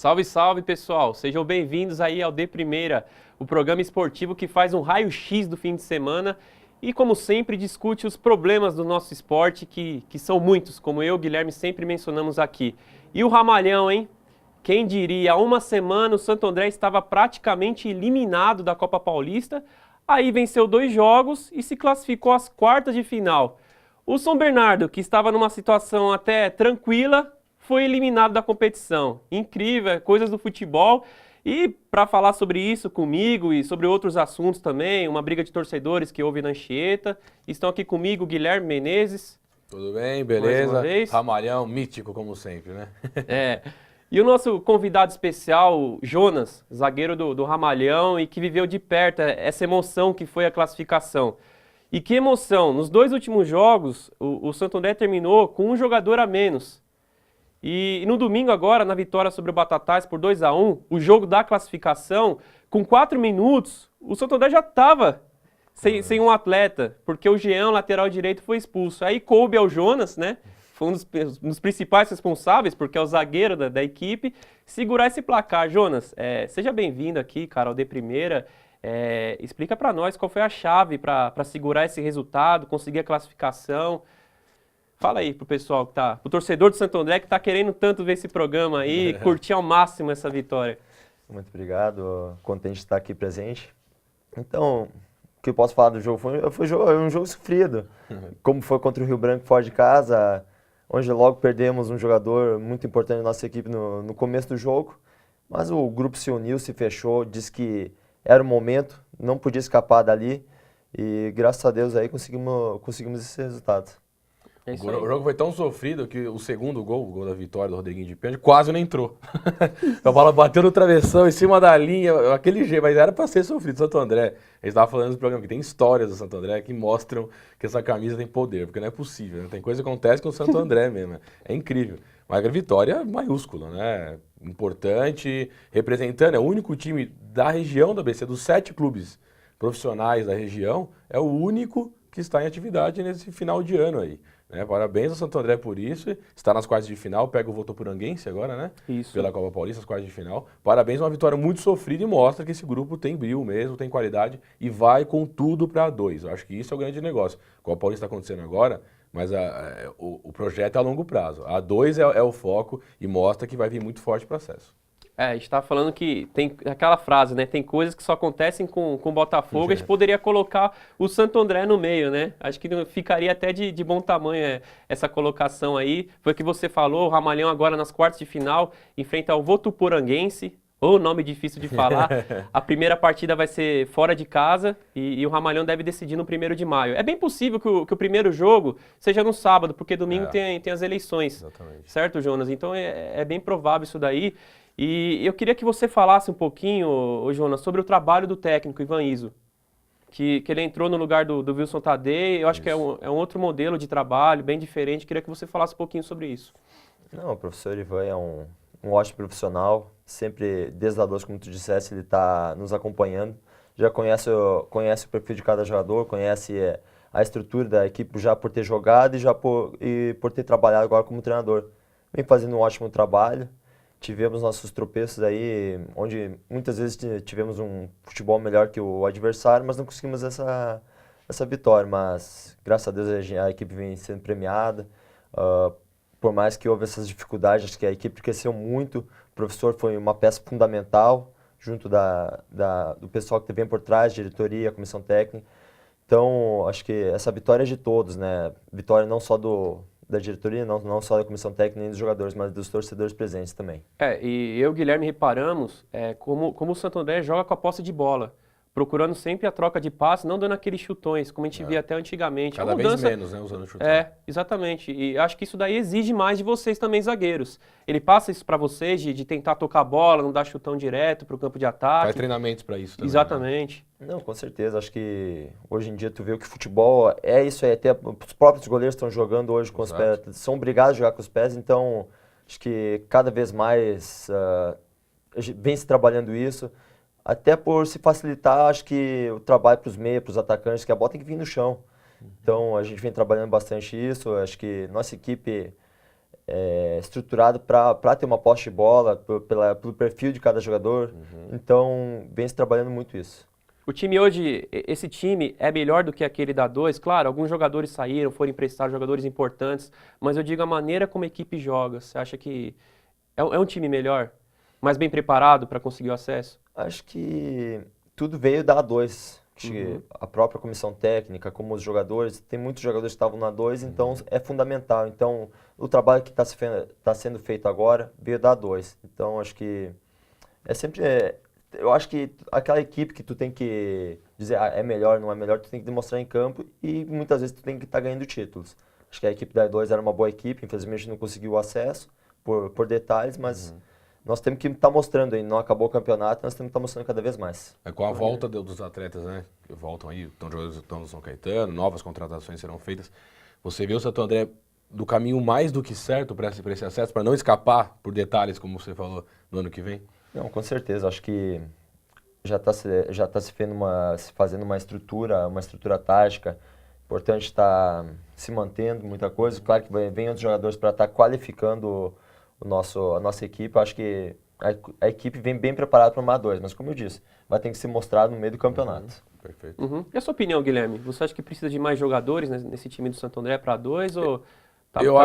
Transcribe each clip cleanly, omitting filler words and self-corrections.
Salve, salve, pessoal! Sejam bem-vindos aí ao De Primeira, o programa esportivo que faz um raio-x do fim de semana e, como sempre, discute os problemas do nosso esporte, que são muitos, como eu e o Guilherme sempre mencionamos aqui. E o Ramalhão, hein? Quem diria, há uma semana o Santo André estava praticamente eliminado da Copa Paulista, aí venceu 2 jogos e se classificou às quartas de final. O São Bernardo, que estava numa situação até tranquila, foi eliminado da competição. Incrível, coisas do futebol. E para falar sobre isso comigo e sobre outros assuntos também, uma briga de torcedores que houve na Anchieta, estão aqui comigo Guilherme Menezes. Tudo bem, Mais beleza? uma vez. Ramalhão, mítico como sempre, né? E o nosso convidado especial, Jonas, zagueiro do Ramalhão e que viveu de perto essa emoção que foi a classificação. E que emoção! Nos 2 últimos jogos, o Santo André terminou com um jogador a menos. E no domingo agora, na vitória sobre o Batatais por 2-1, o jogo da classificação, com 4 minutos, o Santo André já estava sem um atleta, porque o Jean, lateral direito, foi expulso. Aí coube ao Jonas, né? Foi um dos principais responsáveis, porque é o zagueiro da equipe, segurar esse placar. Jonas, seja bem-vindo aqui, cara, ao De Primeira. Explica para nós qual foi a chave para segurar esse resultado, conseguir a classificação. Fala aí pro pessoal pro torcedor do Santo André que tá querendo tanto ver esse programa aí, curtir ao máximo essa vitória. Muito obrigado, contente de estar aqui presente. Então, o que eu posso falar do jogo foi um jogo sofrido, como foi contra o Rio Branco fora de casa, onde logo perdemos um jogador muito importante da nossa equipe no começo do jogo, mas o grupo se uniu, se fechou, disse que era o momento, não podia escapar dali e graças a Deus aí conseguimos esse resultado. O jogo foi tão sofrido que o segundo gol, o gol da vitória do Rodriguinho de pênalti, quase não entrou. A bola bateu no travessão, em cima da linha, aquele jeito, mas era para ser sofrido. Santo André, a gente estava falando no programa que tem histórias do Santo André que mostram que essa camisa tem poder, porque não é possível, né? Tem coisa que acontece com o Santo André mesmo, é incrível. Mas a vitória maiúscula, né? Importante, representando, é o único time da região do ABC, dos 7 clubes profissionais da região, é o único que está em atividade nesse final de ano aí. Parabéns ao Santo André por isso, está nas quartas de final, pega o Votoporanguense agora, né? Isso. Pela Copa Paulista, as quartas de final. Parabéns, uma vitória muito sofrida e mostra que esse grupo tem brilho mesmo, tem qualidade e vai com tudo para A2. Eu acho que isso é o grande negócio. A Copa Paulista está acontecendo agora, mas o projeto é a longo prazo. A A2 é o foco e mostra que vai vir muito forte o processo. A gente estava falando que tem aquela frase, né? Tem coisas que só acontecem com o Botafogo, a gente poderia colocar o Santo André no meio, né? Acho que ficaria até de bom tamanho essa colocação aí. Foi o que você falou, o Ramalhão agora nas quartas de final enfrenta o Votuporanguense, ou nome difícil de falar. A primeira partida vai ser fora de casa e o Ramalhão deve decidir no 1º de maio. É bem possível que o primeiro jogo seja no sábado, porque domingo tem as eleições. Exatamente. Certo, Jonas? Então é bem provável isso daí. E eu queria que você falasse um pouquinho, Jonas, sobre o trabalho do técnico, Ivan Izzo, que ele entrou no lugar do Wilson Tadei. Eu acho que é um outro modelo de trabalho, bem diferente. Queria que você falasse um pouquinho sobre isso. Não, o professor Ivan é um ótimo profissional, sempre desde a 2, como tu disseste, ele está nos acompanhando, já conhece o perfil de cada jogador, conhece a estrutura da equipe já por ter jogado e por ter trabalhado agora como treinador. Vem fazendo um ótimo trabalho. Tivemos nossos tropeços aí, onde muitas vezes tivemos um futebol melhor que o adversário, mas não conseguimos essa vitória. Mas, graças a Deus, a equipe vem sendo premiada. Por mais que houve essas dificuldades, acho que a equipe cresceu muito. O professor foi uma peça fundamental, junto do pessoal que vem por trás, diretoria, comissão técnica. Então, acho que essa vitória é de todos, né? Vitória não só da diretoria, não só da comissão técnica nem dos jogadores, mas dos torcedores presentes também. E eu e o Guilherme reparamos como o Santo André joga com a posse de bola, procurando sempre a troca de passe, não dando aqueles chutões, como a gente via até antigamente. Cada vez menos, né, usando chutão. Exatamente. E acho que isso daí exige mais de vocês também, zagueiros. Ele passa isso para vocês, de tentar tocar a bola, não dar chutão direto para o campo de ataque. Faz treinamentos para isso também. Exatamente. Né? Não, com certeza. Acho que hoje em dia tu vê que futebol é isso aí. Até os próprios goleiros estão jogando hoje com os pés, são obrigados a jogar com os pés, então acho que cada vez mais vem se trabalhando isso. Até por se facilitar, acho que o trabalho para os meios, para os atacantes, que a bola tem que vir no chão. Então, a gente vem trabalhando bastante isso. Acho que nossa equipe estruturado para ter uma posse de bola, pelo perfil de cada jogador. Então, vem se trabalhando muito isso. O time hoje, esse time é melhor do que aquele da 2? Claro, alguns jogadores saíram, foram emprestados, jogadores importantes, mas eu digo a maneira como a equipe joga. Você acha que é um time melhor? Mais bem preparado para conseguir o acesso? Acho que tudo veio da A2. A própria comissão técnica, como os jogadores, tem muitos jogadores que estavam na 2, então é fundamental. Então, o trabalho que está sendo feito agora veio da A2. Então, acho que eu acho que aquela equipe que tu tem que dizer é melhor, não é melhor, tu tem que demonstrar em campo e muitas vezes tu tem que estar ganhando títulos. Acho que a equipe da A2 era uma boa equipe, infelizmente não conseguiu o acesso por detalhes, mas nós temos que estar mostrando aí, não acabou o campeonato, nós temos que estar mostrando cada vez mais. Com a volta dos atletas, né, que voltam aí, estão no São Caetano, novas contratações serão feitas, você vê o Santo André do caminho mais do que certo para esse acesso, para não escapar por detalhes, como você falou, no ano que vem? Não, com certeza. Acho que já está se fazendo uma estrutura tática. Importante estar se mantendo muita coisa. Claro que vem outros jogadores para estar qualificando a nossa equipe. Acho que a equipe vem bem preparada para uma A2, mas como eu disse, vai ter que se mostrar no meio do campeonato. Perfeito. E a sua opinião, Guilherme? Você acha que precisa de mais jogadores nesse time do Santo André para 2 ou... Eu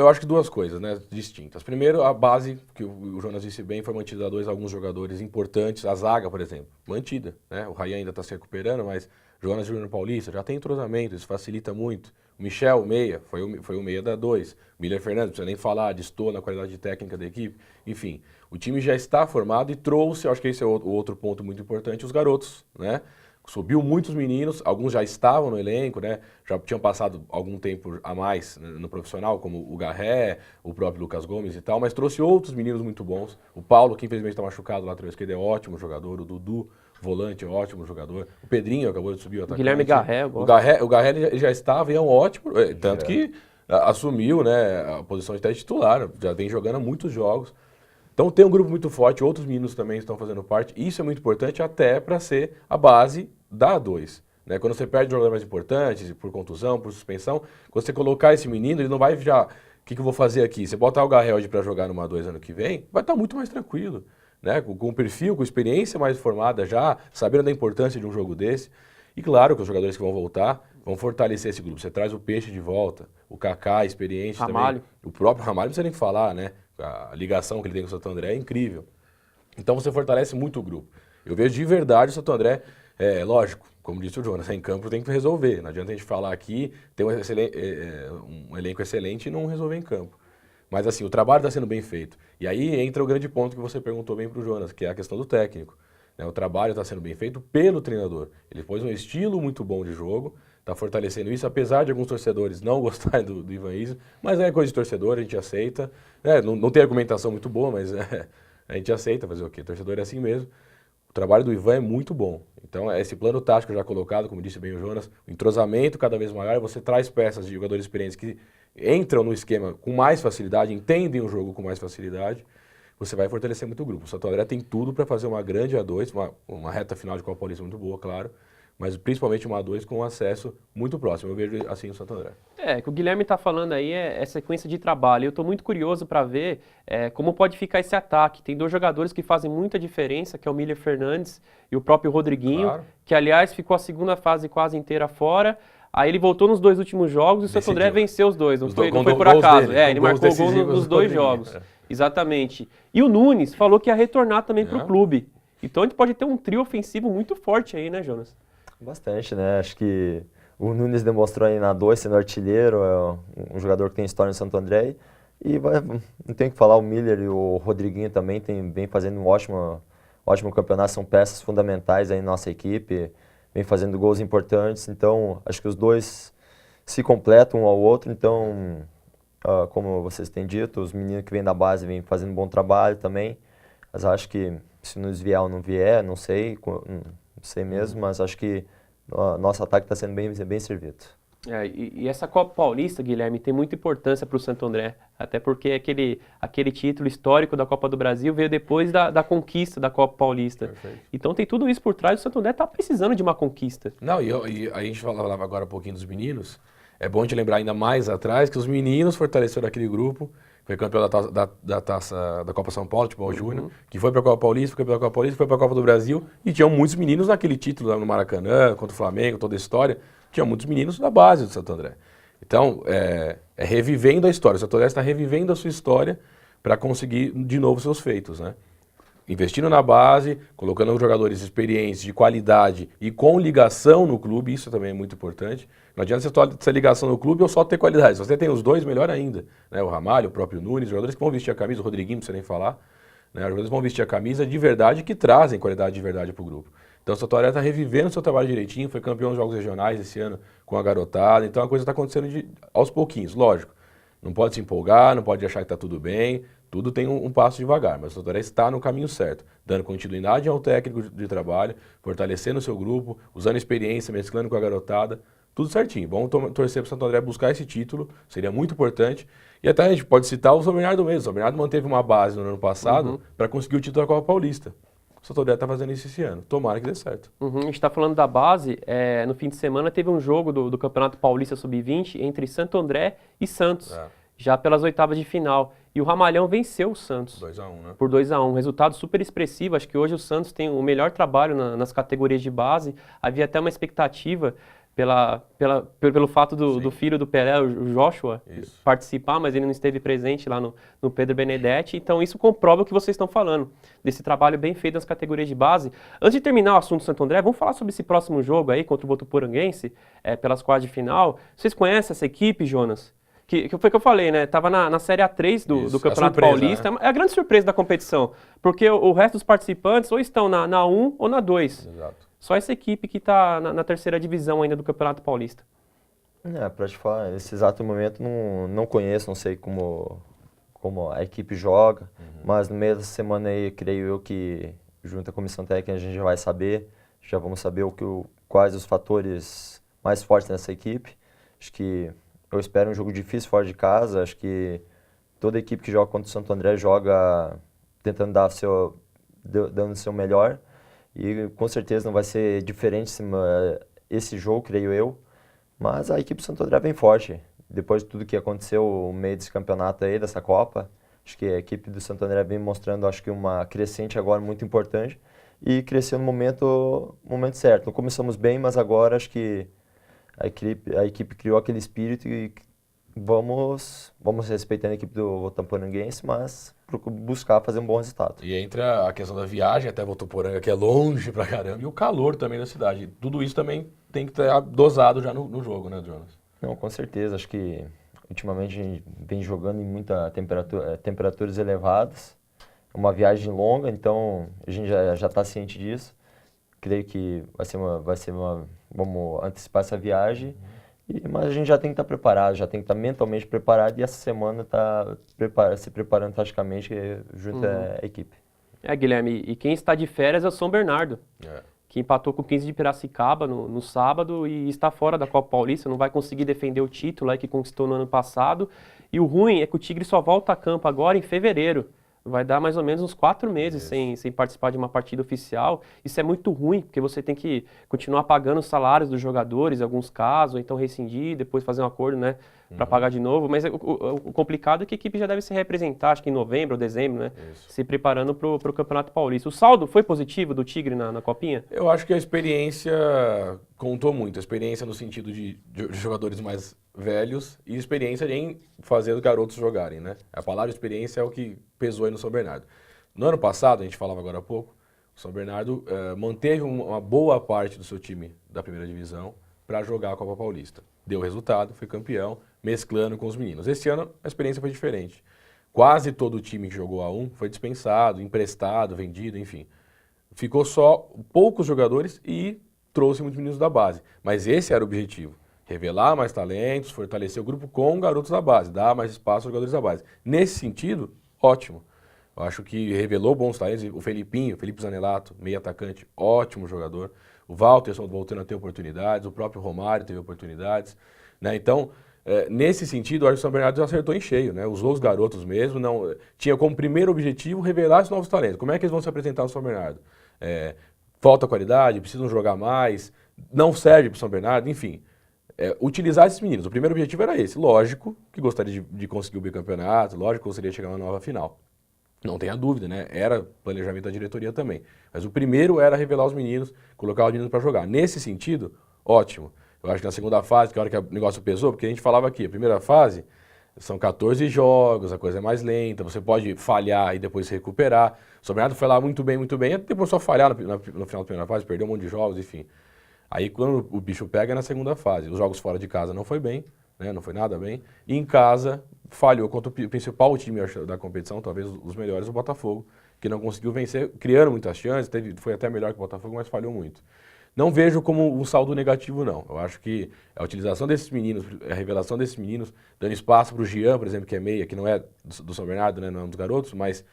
acho que duas coisas, né, distintas. Primeiro, a base, que o Jonas disse bem, foi mantida a 2 alguns jogadores importantes. A zaga, por exemplo, mantida, né? O Rayan ainda está se recuperando, mas Jonas Júnior Paulista já tem entrosamento, isso facilita muito. O Michel, o meia, foi o meia da 2. O Miller Fernandes, não precisa nem falar, destoa na qualidade técnica da equipe. Enfim, o time já está formado e trouxe, acho que esse é o outro ponto muito importante, os garotos, né? Subiu muitos meninos, alguns já estavam no elenco, né? Já tinham passado algum tempo a mais no profissional, como o Garré, o próprio Lucas Gomes e tal, mas trouxe outros meninos muito bons. O Paulo, que infelizmente está machucado, lateral esquerdo, é ótimo jogador. O Dudu, volante, é ótimo jogador. O Pedrinho acabou de subir, o atacante. Guilherme Garré, eu gosto. O Garré ele já estava e é um ótimo, tanto que assumiu, né, a posição de até titular, já vem jogando há muitos jogos. Então tem um grupo muito forte, outros meninos também estão fazendo parte. Isso é muito importante até para ser a base da A2. Né? Quando você perde jogadores mais importantes, por contusão, por suspensão, quando você colocar esse menino, ele não vai já... O que eu vou fazer aqui? Você botar o Garrel para jogar numa A2 ano que vem, vai estar muito mais tranquilo. Né? Com perfil, com experiência mais formada já, sabendo da importância de um jogo desse. E claro que os jogadores que vão voltar vão fortalecer esse grupo. Você traz o Peixe de volta, o Kaká, experiente Ramalho. também. O próprio Ramalho, não precisa nem falar, né? A ligação que ele tem com o Santo André é incrível. Então você fortalece muito o grupo. Eu vejo de verdade o Santo André, lógico, como disse o Jonas, em campo tem que resolver. Não adianta a gente falar aqui, ter um elenco excelente e não resolver em campo. Mas assim, o trabalho está sendo bem feito. E aí entra o grande ponto que você perguntou bem para o Jonas, que é a questão do técnico. Né? O trabalho está sendo bem feito pelo treinador. Ele pôs um estilo muito bom de jogo, está fortalecendo isso, apesar de alguns torcedores não gostarem do Ivan Izzo, mas é coisa de torcedor, a gente aceita. Não tem argumentação muito boa, mas a gente aceita fazer o quê? Torcedor é assim mesmo. O trabalho do Ivan é muito bom. Então, esse plano tático já colocado, como disse bem o Jonas, o entrosamento cada vez maior, você traz peças de jogadores experientes que entram no esquema com mais facilidade, entendem o jogo com mais facilidade, você vai fortalecer muito o grupo. O Santo André tem tudo para fazer uma grande A2, uma reta final de Copa Paulista muito boa, claro, mas principalmente uma A2 com um acesso muito próximo. Eu vejo assim o Santo André. Que o Guilherme está falando aí é sequência de trabalho. Eu estou muito curioso para ver como pode ficar esse ataque. Tem dois jogadores que fazem muita diferença, que é o Miller Fernandes e o próprio Rodriguinho, claro. Que aliás ficou a segunda fase quase inteira fora. Aí ele voltou nos dois últimos jogos e o Santo André venceu os dois. Não foi por acaso. Ele marcou gol nos dois jogos. Exatamente. E o Nunes falou que ia retornar também para o clube. Então a gente pode ter um trio ofensivo muito forte aí, né, Jonas? Bastante, né? Acho que o Nunes demonstrou aí na 2 sendo artilheiro, é um jogador que tem história no Santo André. E não tem o que falar, o Miller e o Rodriguinho também vem fazendo um ótimo campeonato, são peças fundamentais aí na nossa equipe, vem fazendo gols importantes. Então, acho que os dois se completam um ao outro. Então, como vocês têm dito, os meninos que vêm da base vêm fazendo um bom trabalho também. Mas acho que se nos vier ou não vier, não sei mesmo, mas acho que o nosso ataque está sendo bem servido. E essa Copa Paulista, Guilherme, tem muita importância para o Santo André, até porque aquele título histórico da Copa do Brasil veio depois da conquista da Copa Paulista. Perfeito. Então tem tudo isso por trás, o Santo André está precisando de uma conquista. Não, e a gente falava agora um pouquinho dos meninos, é bom te lembrar ainda mais atrás que os meninos fortaleceram aquele grupo, foi campeão da Copa São Paulo, tipo o Júnior, que foi para a Copa Paulista, foi campeão da Copa Paulista, foi para a Copa do Brasil, e tinham muitos meninos naquele título lá no Maracanã, contra o Flamengo, toda a história, tinha muitos meninos da base do Santo André. Então, é revivendo a história, o Santo André está revivendo a sua história para conseguir de novo seus feitos, né? Investindo na base, colocando jogadores experientes, de qualidade e com ligação no clube, isso também é muito importante. Não adianta você ter ligação no clube ou só ter qualidade. Se você tem os dois, melhor ainda. Né? O Ramalho, o próprio Nunes, jogadores que vão vestir a camisa, o Rodriguinho, não precisa nem falar. Né? Os jogadores vão vestir a camisa de verdade que trazem qualidade de verdade para o grupo. Então o Santo André está revivendo o seu trabalho direitinho, foi campeão dos Jogos Regionais esse ano com a garotada, então a coisa está acontecendo aos pouquinhos, lógico. Não pode se empolgar, não pode achar que está tudo bem, tudo tem um passo devagar, mas o Santo André está no caminho certo, dando continuidade ao técnico de trabalho, fortalecendo o seu grupo, usando experiência, mesclando com a garotada, tudo certinho. Vamos torcer para o Santo André buscar esse título, seria muito importante. E até a gente pode citar o São Bernardo mesmo. O São Bernardo manteve uma base no ano passado para conseguir o título da Copa Paulista. O Santo André está fazendo isso esse ano. Tomara que dê certo. A gente está falando da base. No fim de semana teve um jogo do Campeonato Paulista Sub-20 entre Santo André e Santos, já pelas oitavas de final. E o Ramalhão venceu o Santos. 2-1, né? Por 2-1. Resultado super expressivo. Acho que hoje o Santos tem o melhor trabalho nas categorias de base. Havia até uma expectativa pelo fato do filho do Pelé, o Joshua, participar, mas ele não esteve presente lá no Pedro Benedetti. Então isso comprova o que vocês estão falando, desse trabalho bem feito nas categorias de base. Antes de terminar o assunto do Santo André, vamos falar sobre esse próximo jogo aí contra o Votuporanguense, pelas quartas de final. Vocês conhecem essa equipe, Jonas? Que foi o que eu falei, né? Tava na Série A3 do Campeonato Paulista. Né? É a grande surpresa da competição, porque o resto dos participantes ou estão na 1 ou na 2. Exato. Só essa equipe que está na terceira divisão ainda do Campeonato Paulista. Para te falar, nesse exato momento não conheço, não sei como a equipe joga, mas no meio da semana aí, creio eu que junto à comissão técnica a gente já vai saber, já vamos saber quais os fatores mais fortes nessa equipe. Acho que eu espero um jogo difícil fora de casa, acho que toda equipe que joga contra o Santo André joga tentando dando o seu melhor. E com certeza não vai ser diferente esse jogo, creio eu. Mas a equipe do Santo André vem forte. Depois de tudo que aconteceu no meio desse campeonato aí, dessa Copa, acho que a equipe do Santo André vem mostrando, acho que uma crescente agora muito importante. E cresceu no momento certo. Não começamos bem, mas agora acho que a equipe criou aquele espírito e vamos respeitando a equipe do Votuporanguense, mas buscar fazer um bom resultado. E entra a questão da viagem até Votuporanga, que é longe pra caramba, e o calor também da cidade. Tudo isso também tem que estar dosado já no jogo, né, Jonas? Não, com certeza. Acho que ultimamente a gente vem jogando em muita temperaturas elevadas. É uma viagem longa, então a gente já está ciente disso. Creio que vamos antecipar essa viagem. Mas a gente já tem que estar preparado, já tem que estar mentalmente preparado e essa semana está se preparando taticamente junto à equipe. Guilherme, e quem está de férias é o São Bernardo, que empatou com o 15 de Piracicaba no sábado e está fora da Copa Paulista, não vai conseguir defender o título aí que conquistou no ano passado. E o ruim é que o Tigre só volta a campo agora em fevereiro. Vai dar mais ou menos uns 4 meses sem participar de uma partida oficial. Isso é muito ruim, porque você tem que continuar pagando os salários dos jogadores, em alguns casos, ou então rescindir, depois fazer um acordo, né, para pagar de novo. Mas o complicado é que a equipe já deve se representar, acho que em novembro ou dezembro, né, se preparando para o Campeonato Paulista. O saldo foi positivo do Tigre na Copinha? Eu acho que a experiência contou muito. A experiência no sentido de jogadores mais velhos e experiência em fazer os garotos jogarem, né? A palavra experiência é o que pesou aí no São Bernardo. No ano passado, a gente falava agora há pouco, o São Bernardo manteve uma boa parte do seu time da primeira divisão para jogar a Copa Paulista. Deu resultado, foi campeão, mesclando com os meninos. Esse ano a experiência foi diferente. Quase todo o time que jogou A1 foi dispensado, emprestado, vendido, enfim. Ficou só poucos jogadores e trouxe muitos meninos da base. Mas esse era o objetivo. Revelar mais talentos, fortalecer o grupo com garotos da base, dar mais espaço aos jogadores da base. Nesse sentido, ótimo. Eu acho que revelou bons talentos. O Felipe Zanelato, meio atacante, ótimo jogador. O Walterson voltando a ter oportunidades, o próprio Romário teve oportunidades. Né? Então, nesse sentido, eu acho que o São Bernardo acertou em cheio. Né? Usou os garotos mesmo, tinha como primeiro objetivo revelar esses novos talentos. Como é que eles vão se apresentar no São Bernardo? Falta qualidade, precisam jogar mais, não serve para o São Bernardo, enfim. utilizar esses meninos. O primeiro objetivo era esse. Lógico que gostaria de conseguir o bicampeonato, lógico que gostaria de chegar na nova final. Não tenha dúvida, né? Era planejamento da diretoria também. Mas o primeiro era revelar os meninos, colocar os meninos para jogar. Nesse sentido, ótimo. Eu acho que na segunda fase, que é a hora que o negócio pesou, porque a gente falava aqui, a primeira fase são 14 jogos, a coisa é mais lenta, você pode falhar e depois se recuperar. O São Bernardo foi lá muito bem, e depois só falhar no final da primeira fase, perdeu um monte de jogos, enfim. Aí quando o bicho pega é na segunda fase. Os jogos fora de casa não foi bem, né? Não foi nada bem. E em casa falhou contra o principal time da competição, talvez os melhores, o Botafogo, que não conseguiu vencer, criando muitas chances, foi até melhor que o Botafogo, mas falhou muito. Não vejo como um saldo negativo, não. Eu acho que a utilização desses meninos, a revelação desses meninos, dando espaço para o Jean, por exemplo, que é meia, que não é do São Bernardo, né, não é um dos garotos, mas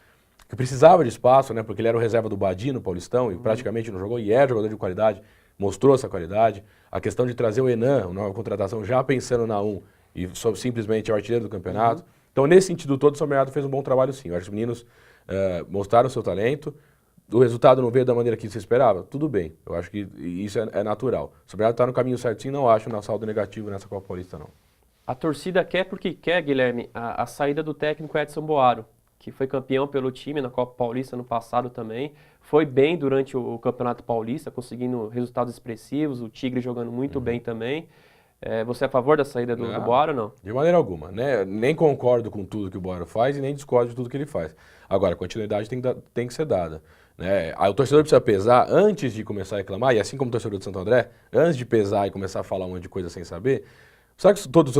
que precisava de espaço, né, porque ele era o reserva do Badi no Paulistão e praticamente não jogou, e é jogador de qualidade, mostrou essa qualidade. A questão de trazer o Enan, uma nova contratação, já pensando na e simplesmente é o artilheiro do campeonato. Então, nesse sentido todo, o São Bernardo fez um bom trabalho, sim. Eu acho que os meninos mostraram o seu talento. O resultado não veio da maneira que se esperava? Tudo bem. Eu acho que isso é natural. O São Bernardo está no caminho certinho, não acho um saldo negativo nessa Copa Paulista, não. A torcida quer porque quer, Guilherme, a saída do técnico Edson Boaro, que foi campeão pelo time na Copa Paulista no passado também. Foi bem durante o Campeonato Paulista, conseguindo resultados expressivos, o Tigre jogando muito bem também. Você é a favor da saída do Boaro ou não? De maneira alguma, né? Nem concordo com tudo que o Boaro faz e nem discordo de tudo que ele faz. Agora, a continuidade tem que ser dada. Né? Aí o torcedor precisa pesar antes de começar a reclamar, e assim como o torcedor de Santo André, antes de pesar e começar a falar um monte de coisa sem saber, sabe que todo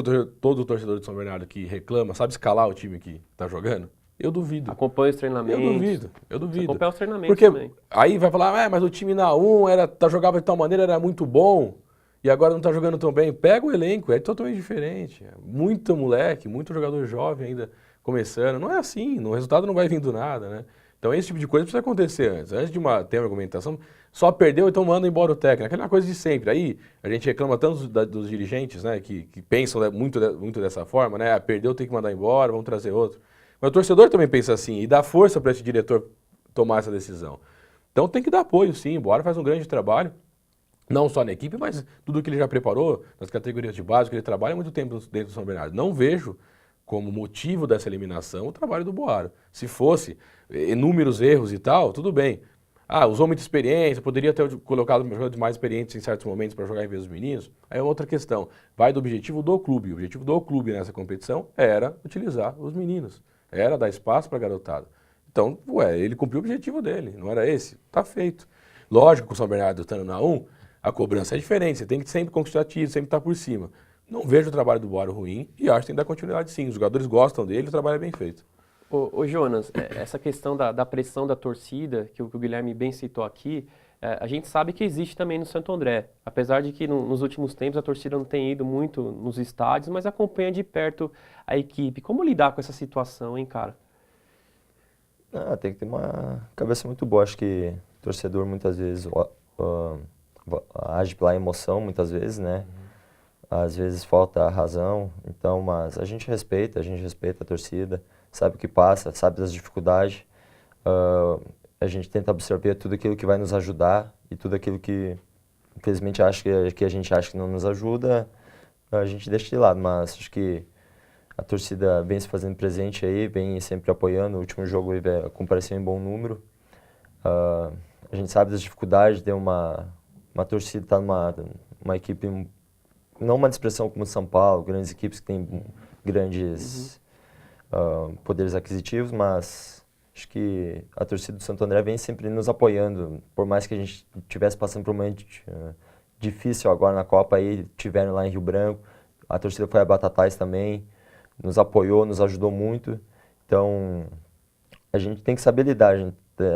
torcedor de São Bernardo que reclama sabe escalar o time que está jogando? Eu duvido. Acompanha os treinamentos. Eu duvido. Você acompanha os treinamentos porque também. Aí vai falar, mas o time na 1 jogava de tal maneira, era muito bom, e agora não está jogando tão bem. Pega o elenco, é totalmente diferente. Muito moleque, muito jogador jovem ainda começando. Não é assim, o resultado não vai vir do nada, né? Então esse tipo de coisa precisa acontecer antes. Antes de ter uma argumentação, só perdeu, então manda embora o técnico. Aquela coisa de sempre. Aí a gente reclama tanto dos dirigentes, né, que pensam muito dessa forma, né? Perdeu, tem que mandar embora, vamos trazer outro. Mas o torcedor também pensa assim e dá força para esse diretor tomar essa decisão. Então tem que dar apoio, sim. O Boaro faz um grande trabalho, não só na equipe, mas tudo que ele já preparou nas categorias de base, que ele trabalha há muito tempo dentro do São Bernardo. Não vejo como motivo dessa eliminação o trabalho do Boaro. Se fosse inúmeros erros e tal, tudo bem. Usou muita experiência, poderia ter colocado jogadores mais experientes em certos momentos para jogar em vez dos meninos. Aí é outra questão. Vai do objetivo do clube. O objetivo do clube nessa competição era utilizar os meninos. Era dar espaço para a garotada. Então, ele cumpriu o objetivo dele, não era esse? Tá feito. Lógico que o São Bernardo estando na 1, a cobrança é diferente, você tem que sempre conquistar título, sempre estar por cima. Não vejo o trabalho do Boaro ruim e acho que tem que dar continuidade sim. Os jogadores gostam dele, o trabalho é bem feito. Ô Jonas, essa questão da pressão da torcida, que o Guilherme bem citou aqui, a gente sabe que existe também no Santo André. Apesar de que nos últimos tempos a torcida não tem ido muito nos estádios, mas acompanha de perto a equipe. Como lidar com essa situação, hein, cara? Tem que ter uma cabeça muito boa. Acho que o torcedor muitas vezes age pela emoção, muitas vezes, né? Às vezes falta a razão. Então, mas a gente respeita a torcida, sabe o que passa, sabe das dificuldades. A gente tenta absorver tudo aquilo que vai nos ajudar e tudo aquilo que, infelizmente, que a gente acha que não nos ajuda, a gente deixa de lado. Mas acho que a torcida vem se fazendo presente aí, vem sempre apoiando. O último jogo compareceu em bom número. A gente sabe das dificuldades de uma torcida estar numa equipe, não uma expressão como São Paulo, grandes equipes que têm grandes poderes aquisitivos, mas acho que a torcida do Santo André vem sempre nos apoiando. Por mais que a gente estivesse passando por um momento difícil agora na Copa, aí tiveram lá em Rio Branco, a torcida foi a Batatais também, nos apoiou, nos ajudou muito. Então, a gente tem que saber lidar.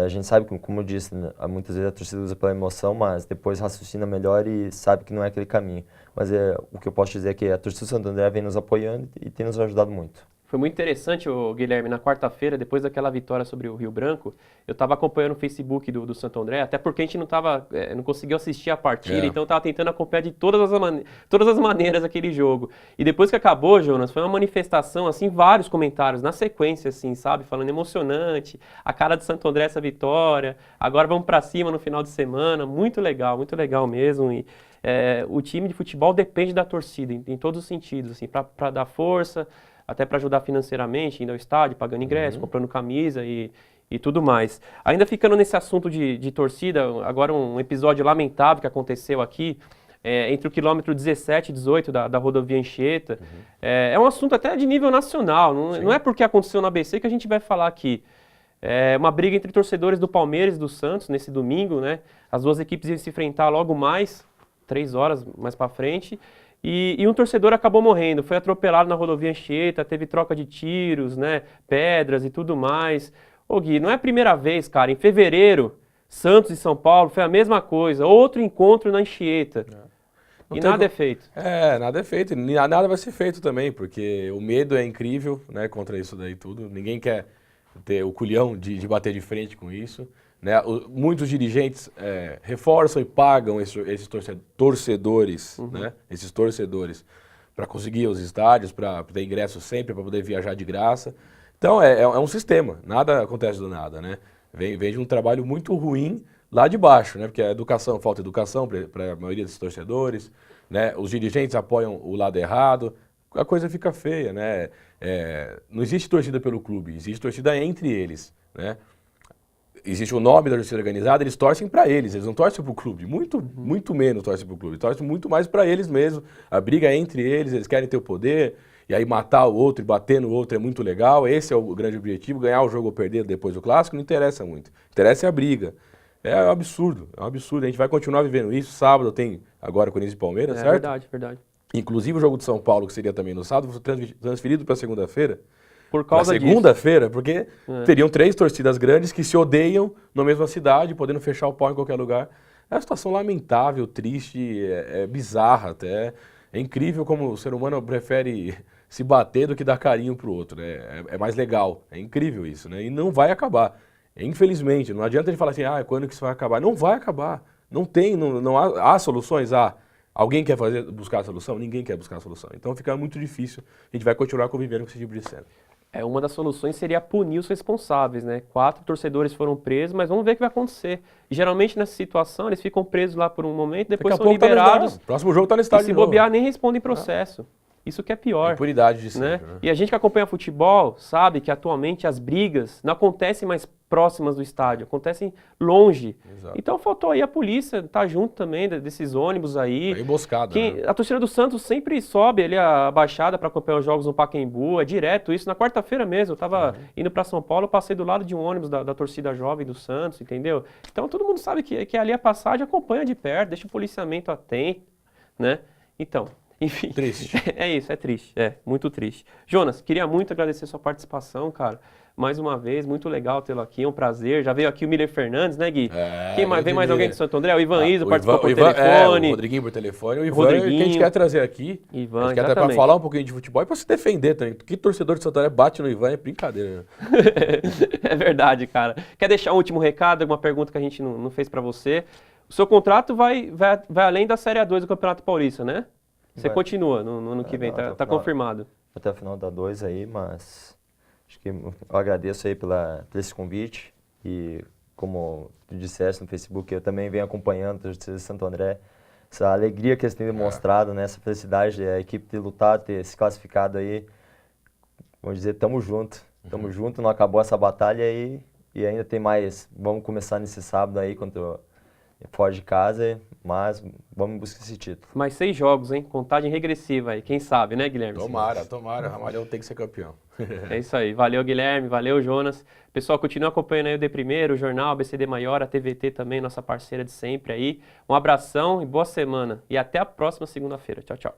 A gente sabe, como eu disse, né, muitas vezes a torcida usa pela emoção, mas depois raciocina melhor e sabe que não é aquele caminho. Mas o que eu posso dizer é que a torcida do Santo André vem nos apoiando e tem nos ajudado muito. Foi muito interessante, Guilherme, na quarta-feira, depois daquela vitória sobre o Rio Branco, eu estava acompanhando o Facebook do Santo André, até porque a gente não conseguiu assistir a partida, então eu estava tentando acompanhar de todas as maneiras aquele jogo. E depois que acabou, Jonas, foi uma manifestação, assim, vários comentários, na sequência, assim, sabe? Falando emocionante, a cara do Santo André essa vitória, agora vamos para cima no final de semana, muito legal mesmo. o time de futebol depende da torcida, em todos os sentidos, assim, para dar força, até para ajudar financeiramente, indo ao estádio, pagando ingresso, comprando camisa e tudo mais. Ainda ficando nesse assunto de torcida, agora um episódio lamentável que aconteceu aqui, entre o quilômetro 17 e 18 da rodovia Anchieta. É um assunto até de nível nacional, não é porque aconteceu no ABC que a gente vai falar aqui. É uma briga entre torcedores do Palmeiras e do Santos nesse domingo, né? As duas equipes iam se enfrentar logo mais, 3 horas mais para frente, e um torcedor acabou morrendo, foi atropelado na rodovia Anchieta, teve troca de tiros, né? Pedras e tudo mais. Ô Gui, não é a primeira vez, cara, em fevereiro, Santos e São Paulo foi a mesma coisa, outro encontro na Anchieta. E nada é feito. Nada é feito. Nada vai ser feito também, porque o medo é incrível, né, contra isso daí tudo. Ninguém quer ter o culhão de bater de frente com isso. Né? Muitos dirigentes reforçam e pagam esses torcedores, né? Esses torcedores, para conseguir os estádios, para ter ingresso sempre, para poder viajar de graça. Então é um sistema, nada acontece do nada, né? Vem de um trabalho muito ruim lá de baixo, né? Porque a educação, falta educação para a maioria desses torcedores, né? Os dirigentes apoiam o lado errado, a coisa fica feia, né? Não existe torcida pelo clube, existe torcida entre eles, né? Existe o nome da torcida organizada, eles torcem para eles não torcem para o clube, muito menos torcem para o clube, torcem muito mais para eles mesmos, a briga é entre eles querem ter o poder, e aí matar o outro e bater no outro é muito legal, esse é o grande objetivo, ganhar o jogo ou perder depois do clássico não interessa muito, interessa é a briga. É um absurdo, a gente vai continuar vivendo isso, sábado tem agora Corinthians e Palmeiras, certo? Verdade. Inclusive o jogo de São Paulo, que seria também no sábado, foi transferido para segunda-feira. Por causa disso. Segunda-feira, porque teriam 3 torcidas grandes que se odeiam na mesma cidade, podendo fechar o pau em qualquer lugar. É uma situação lamentável, triste, bizarra até. É incrível como o ser humano prefere se bater do que dar carinho pro outro, né? É mais legal, é incrível isso, né? E não vai acabar. Infelizmente, não adianta a gente falar assim, quando que isso vai acabar? Não vai acabar. Não há soluções, Alguém quer buscar a solução? Ninguém quer buscar a solução. Então fica muito difícil. A gente vai continuar convivendo com esse tipo de cena. Uma das soluções seria punir os responsáveis, né? 4 torcedores foram presos, mas vamos ver o que vai acontecer. E geralmente nessa situação eles ficam presos lá por um momento, depois são liberados. Próximo jogo tá no estádio. E se bobear, nem respondem processo. Isso que é pior. Impunidade de sempre, né? E a gente que acompanha futebol sabe que atualmente as brigas não acontecem mais próximas do estádio, acontecem longe. Exato. Então faltou aí a polícia tá junto também desses ônibus aí. Emboscada, né? A torcida do Santos sempre sobe ali a Baixada para acompanhar os jogos no Pacaembu, é direto isso. Na quarta-feira mesmo, eu tava indo para São Paulo, eu passei do lado de um ônibus da torcida jovem do Santos, entendeu? Então todo mundo sabe que ali a passagem acompanha de perto, deixa o policiamento atento, né? Então... Enfim, triste. É isso, é triste, muito triste. Jonas, queria muito agradecer sua participação, cara. Mais uma vez, muito legal tê-lo aqui, é um prazer. Já veio aqui o Miller Fernandes, né, Gui? Vem mais alguém de Santo André? O Ivan Iso participou por telefone. O Rodriguinho por telefone. O Ivan, que a gente quer trazer aqui. Ivan, a gente quer até para falar um pouquinho de futebol e para se defender também. Que torcedor de Santo André bate no Ivan é brincadeira. Né? É verdade, cara. Quer deixar um último recado, alguma pergunta que a gente não fez para você? O seu contrato vai além da Série A2 do Campeonato Paulista, né? Você continua no ano que vem, tá confirmado. Até o final da 2 aí, mas acho que eu agradeço aí por esse convite e como tu disseste no Facebook, eu também venho acompanhando a Torcida de Santo André, essa alegria que eles têm demonstrado, né, essa felicidade, a equipe ter lutado, ter se classificado aí, vamos dizer, tamo junto, não acabou essa batalha aí e ainda tem mais, vamos começar nesse sábado aí contra fora de casa, mas vamos buscar esse título. Mais 6 jogos, hein? Contagem regressiva aí, quem sabe, né, Guilherme? Tomara, Ramalhão tem que ser campeão. É isso aí, valeu Guilherme, valeu Jonas. Pessoal, continua acompanhando aí o D1, o jornal, BCD Maior, a TVT também, nossa parceira de sempre aí. Um abração e boa semana. E até a próxima segunda-feira. Tchau, tchau.